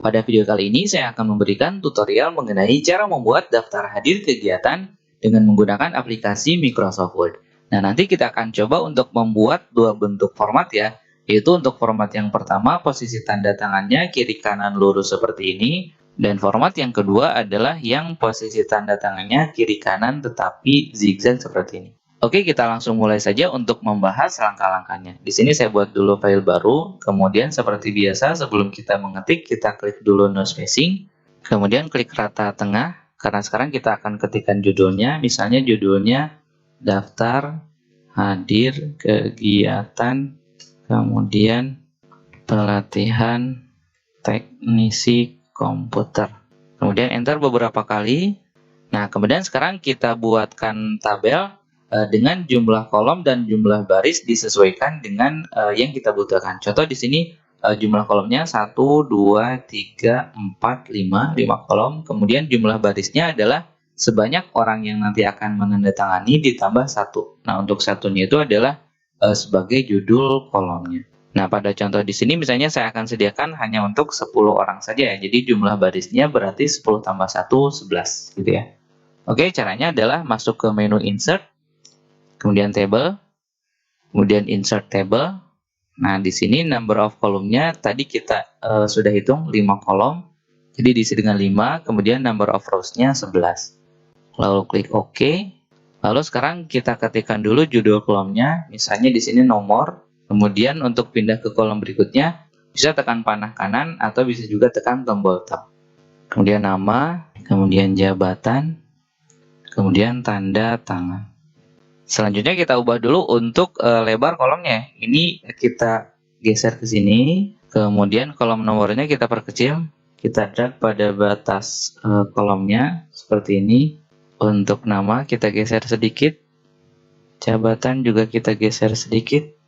Pada video kali ini saya akan memberikan tutorial mengenai cara membuat daftar hadir kegiatan dengan menggunakan aplikasi Microsoft Word. Nah, nanti kita akan coba untuk membuat dua bentuk format ya, yaitu untuk format yang pertama posisi tanda tangannya kiri kanan lurus seperti ini, dan format yang kedua adalah yang posisi tanda tangannya kiri kanan tetapi zigzag seperti ini. Oke, kita langsung mulai saja untuk membahas langkah-langkahnya. Di sini saya buat dulu file baru, kemudian seperti biasa sebelum kita mengetik, kita klik dulu no spacing, kemudian klik rata tengah, karena sekarang kita akan ketikkan judulnya, misalnya judulnya daftar hadir kegiatan, kemudian pelatihan teknisi komputer. Kemudian enter beberapa kali. Nah, kemudian sekarang kita buatkan tabel dengan jumlah kolom dan jumlah baris disesuaikan dengan yang kita butuhkan. Contoh di sini jumlah kolomnya 1, 2, 3, 4, 5 kolom. Kemudian jumlah barisnya adalah sebanyak orang yang nanti akan menandatangani ditambah 1. Nah, untuk satunya itu adalah sebagai judul kolomnya. Nah, pada contoh di sini misalnya saya akan sediakan hanya untuk 10 orang saja ya. Jadi jumlah barisnya berarti 10 tambah 1, 11 gitu ya. Oke, caranya adalah masuk ke menu insert, kemudian table, kemudian insert table. Nah, di sini number of kolomnya tadi kita sudah hitung 5 kolom. Jadi diisi dengan 5, kemudian number of rows-nya 11. Lalu klik OK. Lalu sekarang kita ketikkan dulu judul kolomnya, misalnya di sini nomor. Kemudian untuk pindah ke kolom berikutnya, bisa tekan panah kanan atau bisa juga tekan tombol tab. Kemudian nama, kemudian jabatan, kemudian tanda tangan. Selanjutnya kita ubah dulu untuk lebar kolomnya. Ini kita geser ke sini. Kemudian kolom nomornya kita perkecil. Kita drag pada batas kolomnya seperti ini. Untuk nama kita geser sedikit. Jabatan juga kita geser sedikit.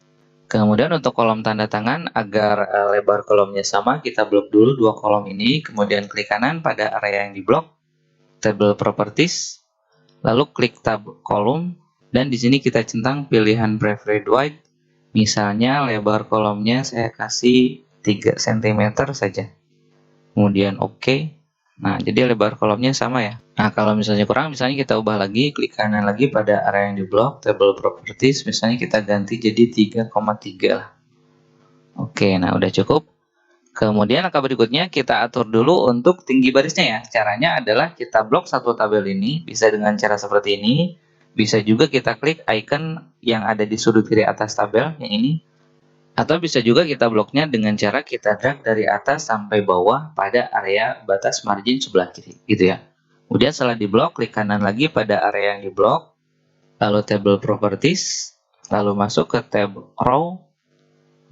Kemudian untuk kolom tanda tangan agar lebar kolomnya sama, kita blok dulu dua kolom ini. Kemudian klik kanan pada area yang diblok. Table Properties. Lalu klik tab kolom. Dan di sini kita centang pilihan preferred width. Misalnya lebar kolomnya saya kasih 3 cm saja. Kemudian OK. Nah, jadi lebar kolomnya sama ya. Nah, kalau misalnya kurang, misalnya kita ubah lagi, klik kanan lagi pada area yang di blok, table properties, misalnya kita ganti jadi 3,3 lah. Oke, nah udah cukup. Kemudian langkah berikutnya kita atur dulu untuk tinggi barisnya ya. Caranya adalah kita blok satu tabel ini, bisa dengan cara seperti ini. Bisa juga kita klik icon yang ada di sudut kiri atas tabel, yang ini. Atau bisa juga kita bloknya dengan cara kita drag dari atas sampai bawah pada area batas margin sebelah kiri, gitu ya. Kemudian setelah diblok, klik kanan lagi pada area yang diblok, lalu table properties, lalu masuk ke tab row,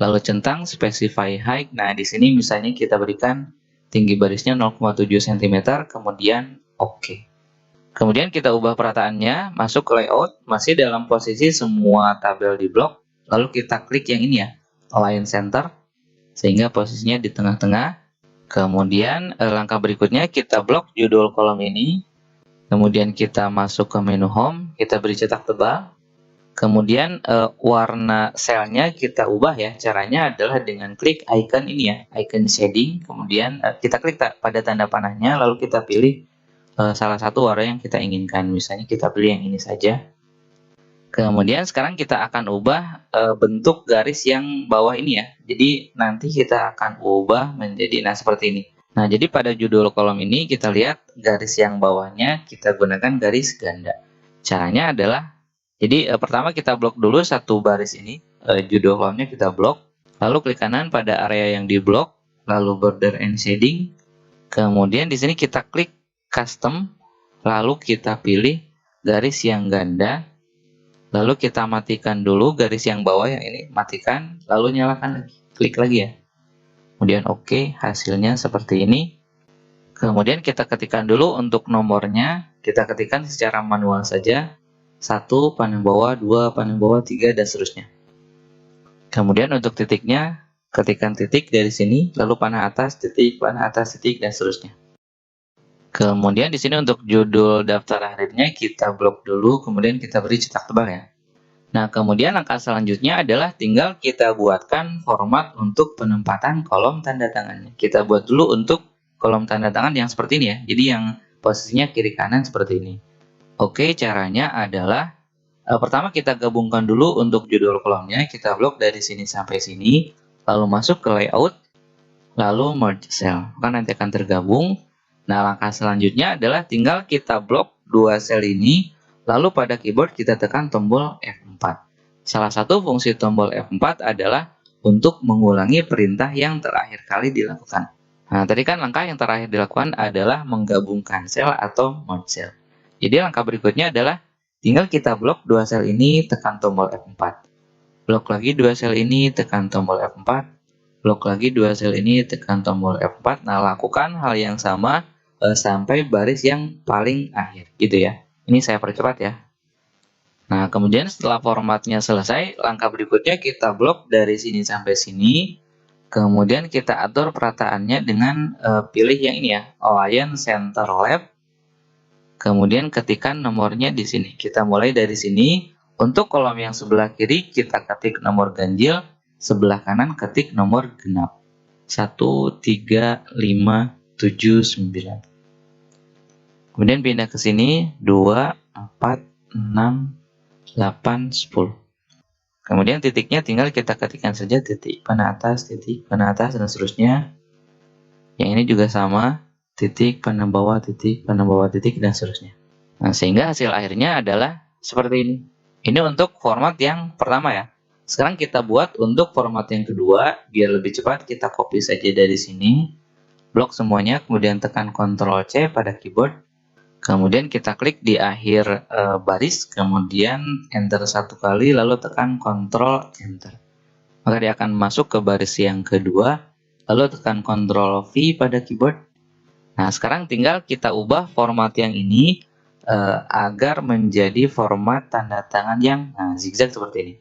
lalu centang specify height. Nah, di sini misalnya kita berikan tinggi barisnya 0,7 cm, kemudian OK. Kemudian kita ubah perataannya, masuk ke layout, masih dalam posisi semua tabel di blok, lalu kita klik yang ini ya, align center, sehingga posisinya di tengah-tengah. Kemudian langkah berikutnya kita blok judul kolom ini, kemudian kita masuk ke menu home, kita beri cetak tebal, kemudian warna selnya kita ubah ya, caranya adalah dengan klik icon ini ya, icon shading, kemudian kita klik pada tanda panahnya, lalu kita pilih salah satu warna yang kita inginkan, misalnya kita pilih yang ini saja. Kemudian sekarang kita akan ubah bentuk garis yang bawah ini ya. Jadi nanti kita akan ubah menjadi seperti ini. Nah, jadi pada judul kolom ini kita lihat garis yang bawahnya kita gunakan garis ganda. Caranya adalah, jadi pertama kita blok dulu satu baris ini, judul kolomnya kita blok, lalu klik kanan pada area yang diblok, lalu border and shading. Kemudian di sini kita klik custom, lalu kita pilih garis yang ganda, lalu kita matikan dulu garis yang bawah yang ini, matikan, lalu nyalakan lagi, klik lagi ya. Kemudian OK, hasilnya seperti ini. Kemudian kita ketikkan dulu untuk nomornya, kita ketikkan secara manual saja, 1 panah bawah, 2 panah bawah, 3 dan seterusnya. Kemudian untuk titiknya, ketikkan titik dari sini, lalu panah atas, titik, dan seterusnya. Kemudian di sini untuk judul daftar hadirnya kita blok dulu, kemudian kita beri cetak tebal ya. Nah, kemudian langkah selanjutnya adalah tinggal kita buatkan format untuk penempatan kolom tanda tangannya. Kita buat dulu untuk kolom tanda tangan yang seperti ini ya. Jadi yang posisinya kiri kanan seperti ini. Oke, caranya adalah pertama kita gabungkan dulu untuk judul kolomnya. Kita blok dari sini sampai sini, lalu masuk ke layout, lalu merge cell. Maka nanti akan tergabung. Nah, langkah selanjutnya adalah tinggal kita blok dua sel ini, lalu pada keyboard kita tekan tombol F4. Salah satu fungsi tombol F4 adalah untuk mengulangi perintah yang terakhir kali dilakukan. Nah, tadi kan langkah yang terakhir dilakukan adalah menggabungkan sel atau merge cell. Jadi langkah berikutnya adalah tinggal kita blok dua sel ini, tekan tombol F4. Blok lagi dua sel ini, tekan tombol F4. Blok lagi dua sel ini, tekan tombol F4. Nah, lakukan hal yang sama sampai baris yang paling akhir, gitu ya. Ini saya percepat ya. Nah, kemudian setelah formatnya selesai, langkah berikutnya kita blok dari sini sampai sini. Kemudian kita atur perataannya dengan pilih yang ini ya, Align Center Left. Kemudian ketikkan nomornya di sini. Kita mulai dari sini. Untuk kolom yang sebelah kiri kita ketik nomor ganjil, sebelah kanan ketik nomor genap. 1, 3, 5, 7, 9. Kemudian pindah ke sini 2, 4, 6, 8, 10. Kemudian titiknya tinggal kita ketikkan saja titik panah atas, dan seterusnya. Yang ini juga sama, titik panah bawah, titik dan seterusnya. Nah, sehingga hasil akhirnya adalah seperti ini. Ini untuk format yang pertama ya. Sekarang kita buat untuk format yang kedua, biar lebih cepat kita copy saja dari sini. Blok semuanya, kemudian tekan Ctrl C pada keyboard. Kemudian kita klik di akhir baris, kemudian enter satu kali, lalu tekan Ctrl Enter. Maka dia akan masuk ke baris yang kedua, lalu tekan Ctrl V pada keyboard. Nah, sekarang tinggal kita ubah format yang ini agar menjadi format tanda tangan yang zigzag seperti ini.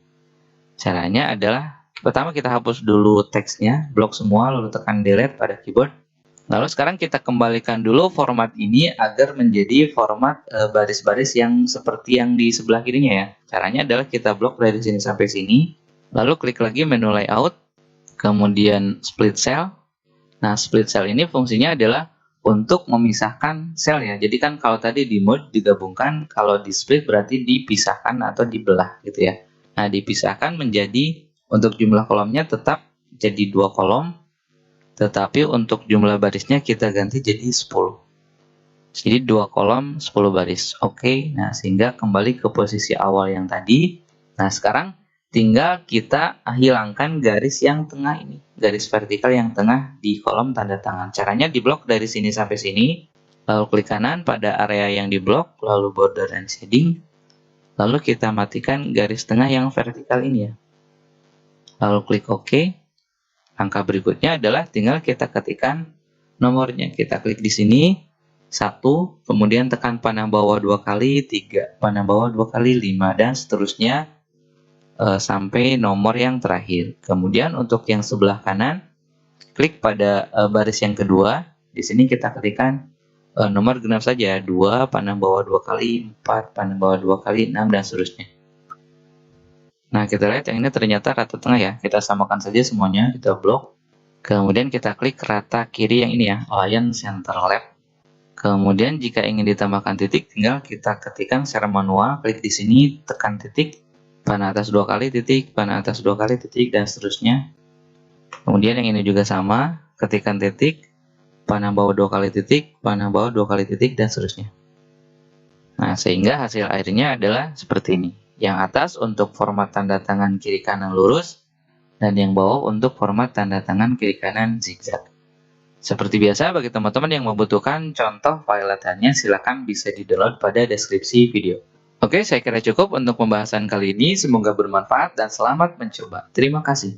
Caranya adalah, pertama kita hapus dulu teksnya, blok semua, lalu tekan Delete pada keyboard. Lalu sekarang kita kembalikan dulu format ini agar menjadi format baris-baris yang seperti yang di sebelah kirinya ya. Caranya adalah kita blok dari sini sampai sini, lalu klik lagi menu layout, kemudian split cell. Nah, split cell ini fungsinya adalah untuk memisahkan sel ya. Jadi kan kalau tadi di merge digabungkan, kalau di split berarti dipisahkan atau dibelah gitu ya. Nah, dipisahkan menjadi untuk jumlah kolomnya tetap jadi 2 kolom. Tetapi untuk jumlah barisnya kita ganti jadi 10. Jadi 2 kolom 10 baris. Oke, nah sehingga kembali ke posisi awal yang tadi. Nah, sekarang tinggal kita hilangkan garis yang tengah ini. Garis vertikal yang tengah di kolom tanda tangan. Caranya diblok dari sini sampai sini. Lalu klik kanan pada area yang diblok, lalu border and shading. Lalu kita matikan garis tengah yang vertikal ini ya. Lalu klik OK. Langkah berikutnya adalah tinggal kita ketikkan nomornya. Kita klik di sini 1, kemudian tekan panah bawah 2 kali, 3, panah bawah 2 kali, 5, dan seterusnya sampai nomor yang terakhir. Kemudian untuk yang sebelah kanan, klik pada baris yang kedua. Di sini kita ketikkan nomor genap saja, 2, panah bawah 2 kali, 4, panah bawah 2 kali, 6, dan seterusnya. Nah, kita lihat yang ini ternyata rata tengah ya. Kita samakan saja semuanya, kita blok. Kemudian kita klik rata kiri yang ini ya, Align Center Left. Kemudian jika ingin ditambahkan titik, tinggal kita ketikkan secara manual, klik di sini, tekan titik, panah atas 2 kali, titik, panah atas 2 kali, titik, dan seterusnya. Kemudian yang ini juga sama, ketikkan titik, panah bawah 2 kali titik, panah bawah 2 kali titik, dan seterusnya. Nah, sehingga hasil akhirnya adalah seperti ini. Yang atas untuk format tanda tangan kiri kanan lurus, dan yang bawah untuk format tanda tangan kiri kanan zigzag. Seperti biasa, bagi teman-teman yang membutuhkan contoh file latihannya, silakan bisa di-download pada deskripsi video. Oke, saya kira cukup untuk pembahasan kali ini. Semoga bermanfaat dan selamat mencoba. Terima kasih.